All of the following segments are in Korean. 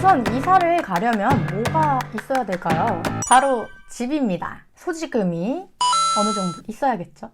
우선 이사를 가려면 뭐가 있어야 될까요? 바로 집입니다. 소지금이 어느 정도 있어야겠죠?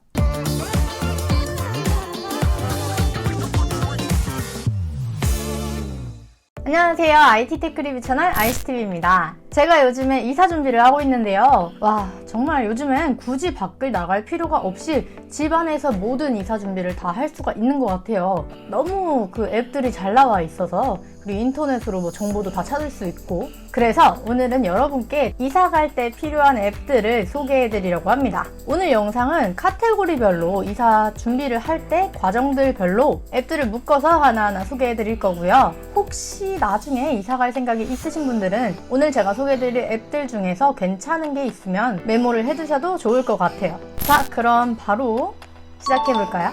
안녕하세요. IT 테크 리뷰 채널 ICTV입니다. 제가 요즘에 이사 준비를 하고 있는데요. 와, 정말 요즘엔 굳이 밖을 나갈 필요가 없이 집 안에서 모든 이사 준비를 다 할 수가 있는 것 같아요. 너무 그 앱들이 잘 나와 있어서, 그리고 인터넷으로 뭐 정보도 다 찾을 수 있고, 그래서 오늘은 여러분께 이사 갈 때 필요한 앱들을 소개해 드리려고 합니다. 오늘 영상은 카테고리별로 이사 준비를 할 때 과정들별로 앱들을 묶어서 하나하나 소개해 드릴 거고요. 혹시 나중에 이사 갈 생각이 있으신 분들은 오늘 제가 소개해 드릴 앱들 중에서 괜찮은 게 있으면 메모를 해 두셔도 좋을 것 같아요. 자, 그럼 바로 시작해 볼까요?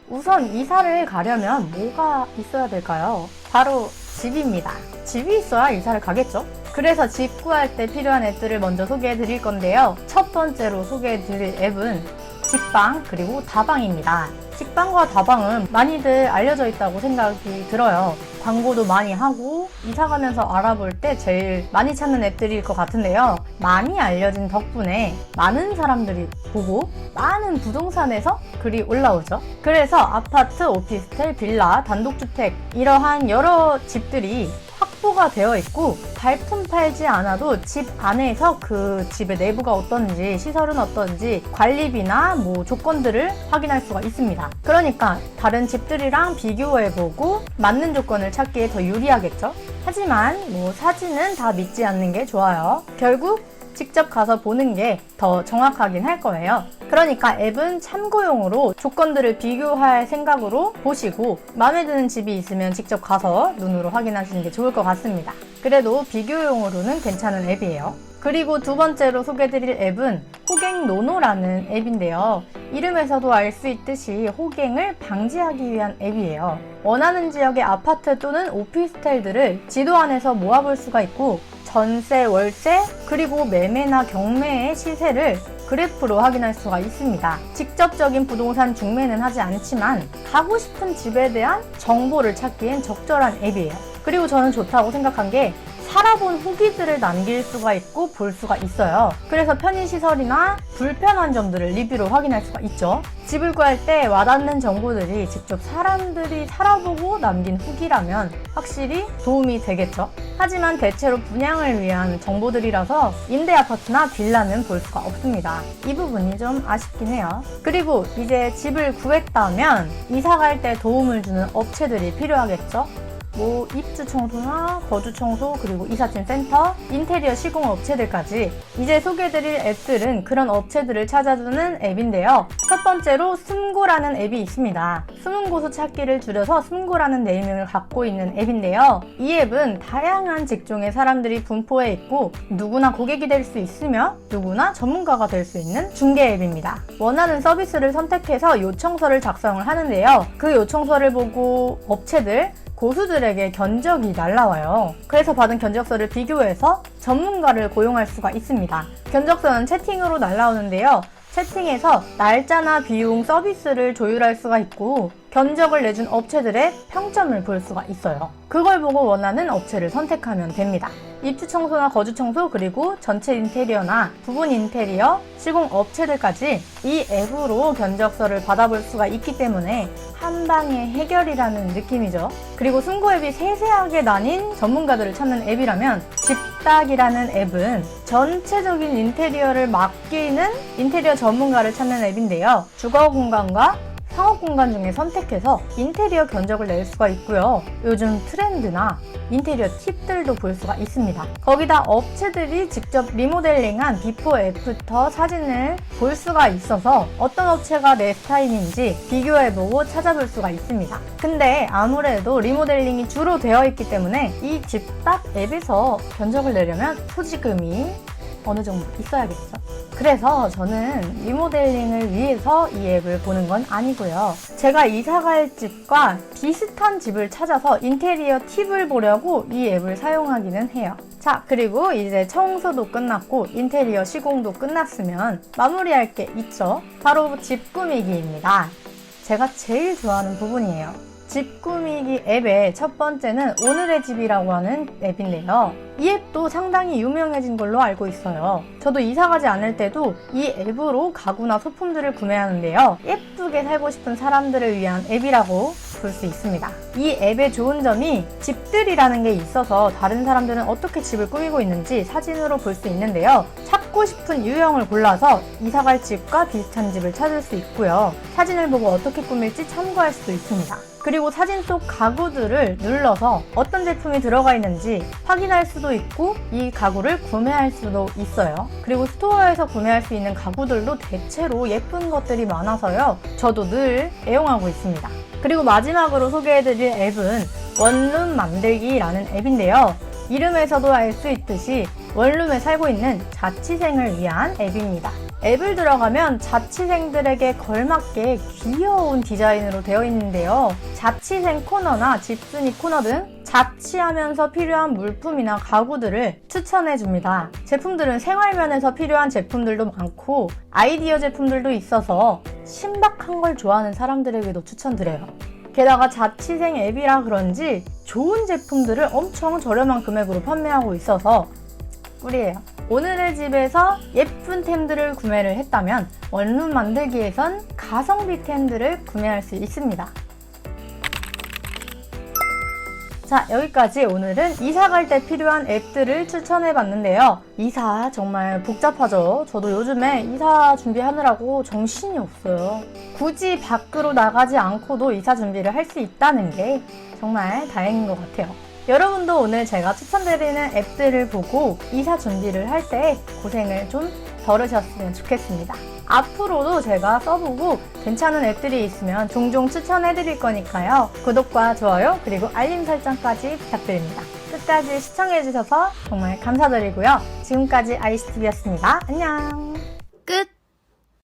우선 이사를 가려면 뭐가 있어야 될까요? 바로 집입니다. 집이 있어야 이사를 가겠죠? 그래서 집 구할 때 필요한 앱들을 먼저 소개해 드릴 건데요. 첫 번째로 소개해 드릴 앱은 직방 그리고 다방입니다. 직방과 다방은 많이들 알려져 있다고 생각이 들어요. 광고도 많이 하고 이사 가면서 알아볼 때 제일 많이 찾는 앱들일 것 같은데요. 많이 알려진 덕분에 많은 사람들이 보고 많은 부동산에서 글이 올라오죠. 그래서 아파트, 오피스텔, 빌라, 단독주택 이러한 여러 집들이 확보가 되어 있고 발품 팔지 않아도 집 안에서 그 집의 내부가 어떤지, 시설은 어떤지 관리비나 뭐 조건들을 확인할 수가 있습니다. 그러니까 다른 집들이랑 비교해보고 맞는 조건을 찾기에 더 유리하겠죠? 하지만 뭐 사진은 다 믿지 않는 게 좋아요. 결국 직접 가서 보는 게 더 정확하긴 할 거예요. 그러니까 앱은 참고용으로 조건들을 비교할 생각으로 보시고 마음에 드는 집이 있으면 직접 가서 눈으로 확인하시는 게 좋을 것 같습니다. 그래도 비교용으로는 괜찮은 앱이에요. 그리고 두 번째로 소개드릴 앱은 호갱노노라는 앱인데요. 이름에서도 알 수 있듯이 호갱을 방지하기 위한 앱이에요. 원하는 지역의 아파트 또는 오피스텔들을 지도 안에서 모아볼 수가 있고 전세, 월세, 그리고 매매나 경매의 시세를 그래프로 확인할 수가 있습니다. 직접적인 부동산 중매는 하지 않지만 가고 싶은 집에 대한 정보를 찾기엔 적절한 앱이에요. 그리고 저는 좋다고 생각한 게 살아본 후기들을 남길 수가 있고 볼 수가 있어요. 그래서 편의시설이나 불편한 점들을 리뷰로 확인할 수가 있죠. 집을 구할 때 와닿는 정보들이 직접 사람들이 살아보고 남긴 후기라면 확실히 도움이 되겠죠. 하지만 대체로 분양을 위한 정보들이라서 임대아파트나 빌라는 볼 수가 없습니다. 이 부분이 좀 아쉽긴 해요. 그리고 이제 집을 구했다면 이사 갈 때 도움을 주는 업체들이 필요하겠죠. 뭐 입주 청소나 거주 청소 그리고 이삿짐 센터, 인테리어 시공 업체들까지 이제 소개해드릴 앱들은 그런 업체들을 찾아주는 앱인데요. 첫 번째로 숨고라는 앱이 있습니다. 숨은 고수 찾기를 줄여서 숨고라는 네이밍을 갖고 있는 앱인데요. 이 앱은 다양한 직종의 사람들이 분포해 있고 누구나 고객이 될 수 있으며 누구나 전문가가 될 수 있는 중개 앱입니다. 원하는 서비스를 선택해서 요청서를 작성을 하는데요. 그 요청서를 보고 업체들 고수들에게 견적이 날라와요. 그래서 받은 견적서를 비교해서 전문가를 고용할 수가 있습니다. 견적서는 채팅으로 날라오는데요. 채팅에서 날짜나 비용, 서비스를 조율할 수가 있고 견적을 내준 업체들의 평점을 볼 수가 있어요. 그걸 보고 원하는 업체를 선택하면 됩니다. 입주 청소나 거주 청소 그리고 전체 인테리어나 부분 인테리어, 시공 업체들까지 이 앱으로 견적서를 받아볼 수가 있기 때문에 한 방에 해결이라는 느낌이죠. 그리고 숨고 앱이 세세하게 나뉜 전문가들을 찾는 앱이라면 집딱이라는 앱은 전체적인 인테리어를 맡기는 인테리어 전문가를 찾는 앱인데요. 주거 공간과 상업 공간 중에 선택해서 인테리어 견적을 낼 수가 있고요. 요즘 트렌드나 인테리어 팁들도 볼 수가 있습니다. 거기다 업체들이 직접 리모델링한 비포 애프터 사진을 볼 수가 있어서 어떤 업체가 내 스타일인지 비교해보고 찾아볼 수가 있습니다. 근데 아무래도 리모델링이 주로 되어 있기 때문에 이 집딱 앱에서 견적을 내려면 소지금이 어느 정도 있어야겠죠. 그래서 저는 리모델링을 위해서 이 앱을 보는 건 아니고요. 제가 이사갈 집과 비슷한 집을 찾아서 인테리어 팁을 보려고 이 앱을 사용하기는 해요. 자, 그리고 이제 청소도 끝났고 인테리어 시공도 끝났으면 마무리할 게 있죠. 바로 집 꾸미기입니다. 제가 제일 좋아하는 부분이에요. 집 꾸미기 앱의 첫 번째는 오늘의 집이라고 하는 앱인데요. 이 앱도 상당히 유명해진 걸로 알고 있어요. 저도 이사가지 않을 때도 이 앱으로 가구나 소품들을 구매하는데요. 예쁘게 살고 싶은 사람들을 위한 앱이라고 볼 수 있습니다. 이 앱의 좋은 점이 집들이라는 게 있어서 다른 사람들은 어떻게 집을 꾸미고 있는지 사진으로 볼 수 있는데요. 찾고 싶은 유형을 골라서 이사갈 집과 비슷한 집을 찾을 수 있고요. 사진을 보고 어떻게 꾸밀지 참고할 수도 있습니다. 그리고 사진 속 가구들을 눌러서 어떤 제품이 들어가 있는지 확인할 수도 있고 이 가구를 구매할 수도 있어요. 그리고 스토어에서 구매할 수 있는 가구들도 대체로 예쁜 것들이 많아서요. 저도 늘 애용하고 있습니다. 그리고 마지막으로 소개해드릴 앱은 원룸 만들기라는 앱인데요. 이름에서도 알 수 있듯이 원룸에 살고 있는 자취생을 위한 앱입니다. 앱을 들어가면 자취생들에게 걸맞게 귀여운 디자인으로 되어 있는데요. 자취생 코너나 집순이 코너 등 자취하면서 필요한 물품이나 가구들을 추천해줍니다. 제품들은 생활면에서 필요한 제품들도 많고 아이디어 제품들도 있어서 신박한 걸 좋아하는 사람들에게도 추천드려요. 게다가 자취생 앱이라 그런지 좋은 제품들을 엄청 저렴한 금액으로 판매하고 있어서 꿀이에요. 오늘의 집에서 예쁜 템들을 구매를 했다면 원룸 만들기에선 가성비 템들을 구매할 수 있습니다. 자, 여기까지 오늘은 이사 갈 때 필요한 앱들을 추천해봤는데요. 이사 정말 복잡하죠? 저도 요즘에 이사 준비하느라고 정신이 없어요. 굳이 밖으로 나가지 않고도 이사 준비를 할 수 있다는 게 정말 다행인 것 같아요. 여러분도 오늘 제가 추천드리는 앱들을 보고 이사 준비를 할 때 고생을 좀 덜으셨으면 좋겠습니다. 앞으로도 제가 써보고 괜찮은 앱들이 있으면 종종 추천해드릴 거니까요. 구독과 좋아요 그리고 알림 설정까지 부탁드립니다. 끝까지 시청해주셔서 정말 감사드리고요. 지금까지 아이시TV였습니다. 안녕!